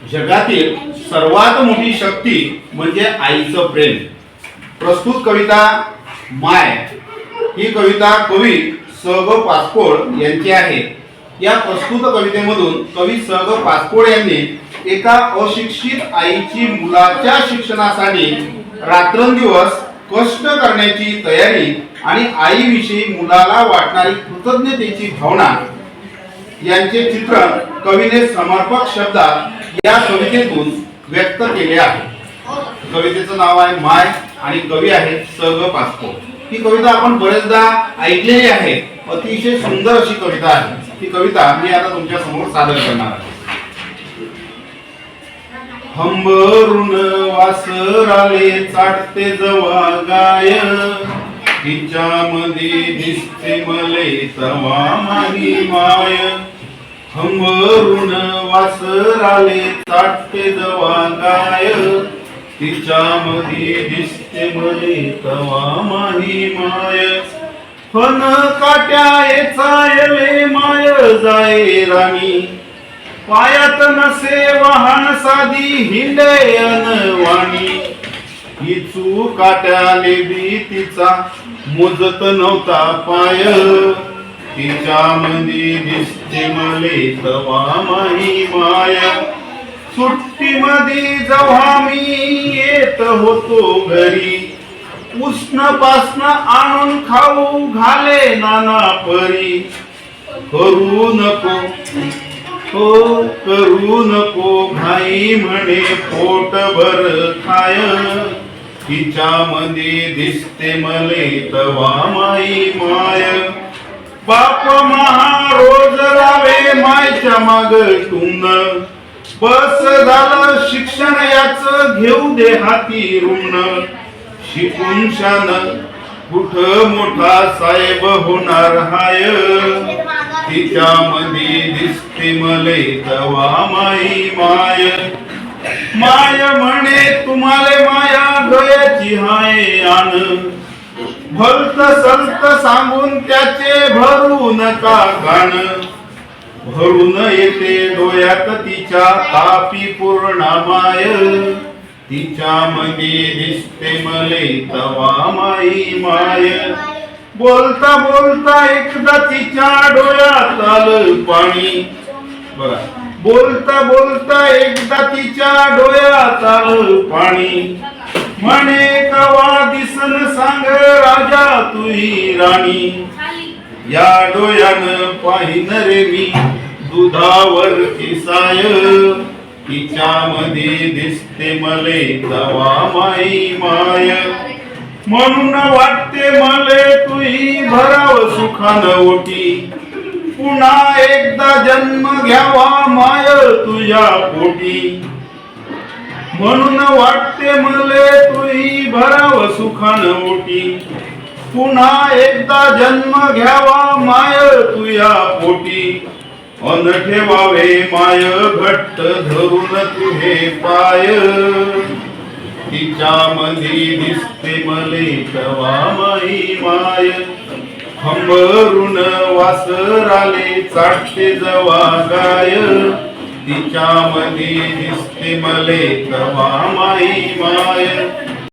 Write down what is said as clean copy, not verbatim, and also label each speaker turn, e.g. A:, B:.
A: जगातील सर्वात मोठी शक्ती म्हणजे आईचं प्रेम. प्रस्तुत कविता माय ही कविता कवी स ग पासपोळ यांची आहे. या प्रस्तुत कवितेमधून कवी स ग पासपोळ यांनी एका अशिक्षित आईची मुलाच्या शिक्षणासाठी रात्रंदिवस कष्ट करण्याची तयारी आणि आईविषयी मुलाला वाटणारी कृतज्ञतेची भावना यांचे चित्रण कवीने समर्पक शब्दात या कवितेतून व्यक्त केले आहे. कवितेचं नाव आहे माय आणि कवी आहे स ग पासपोळ. ही कविता आपण बरेचदा ऐकलेली आहे. अतिशय सुंदर अशी कविता आहे. ही कविता मी आता तुमच्या समोर सादर करणार आहे. हंबरून वासराले चाटते जवा गाय, तिच्यामध्ये दिसते मले तवा माही माय. हंबरून वासराले चाटते जवा गाय, तिच्यामध्ये दिसते मले तवा माही माय. फन काट्या चायले माय जाय राणी, पायात नसे वाहन साधी हिंडे अनवाणी. हिचू काट्याले बी तिचा मोजत नव्हता पाय, तिच्यामध्ये दिसते मले तवा माही माय. सुट्टीमध्ये जेव्हा मी येत होतो घरी, उष्ण पासन आणून खाऊ घाले नाना परी. करू नको हो करू नको घाई म्हणे पोटभर खाय, तिच्यामध्ये दिसते मले तवा माई माय. बाप महा रोज रावे मायच्या माग टुंग, बस झालं शिक्षण याच घेऊ दे हाती ऋण. शिकून शान कुठ मोठा साहेब होणार हाय, तिच्यामध्ये दिसते मले तवा माई माय. माय म्हणे तुम्हाले माया गयाची हाय आण, भलत सलत सांगून त्याचे भरू नका गाण. भरून येते डोळ्यात तिच्या तापी पूर्ण माय, तिच्यामध्ये दिसते मले तवा माई माय. बोलता बोलता एकदा तिच्या डोळ्यात आलं पाणी, बघा बोलता बोलता एकदा तिच्या डोळ्यात आलं पाणी. म्हणे कवा दिसन सांग राजा तुही राणी, या डोळ्यानं पाहिन रे मी दुधावर किसाय, तिच्यामध्ये दिसते मले तवा माई माय. म्हणून वाटते मले तुही भराव सुखान ओटी, पुन्हा एकदा जन्म घ्यावा माय तुझ्या पोटी. म्हणून वाटते मले तुही भराव सुखान ओटी, पुन्हा एकदा जन्म घ्यावा माय तुझ्या पोटी. अन ठेवावे माय घट्ट धरून तुझे पाय, तिच्यामध्ये दिसते मले तवा माई माय. हंबरून वासराले चाटते जवा गाय, तिच्यामध्ये दिसते मले तवा माई माय.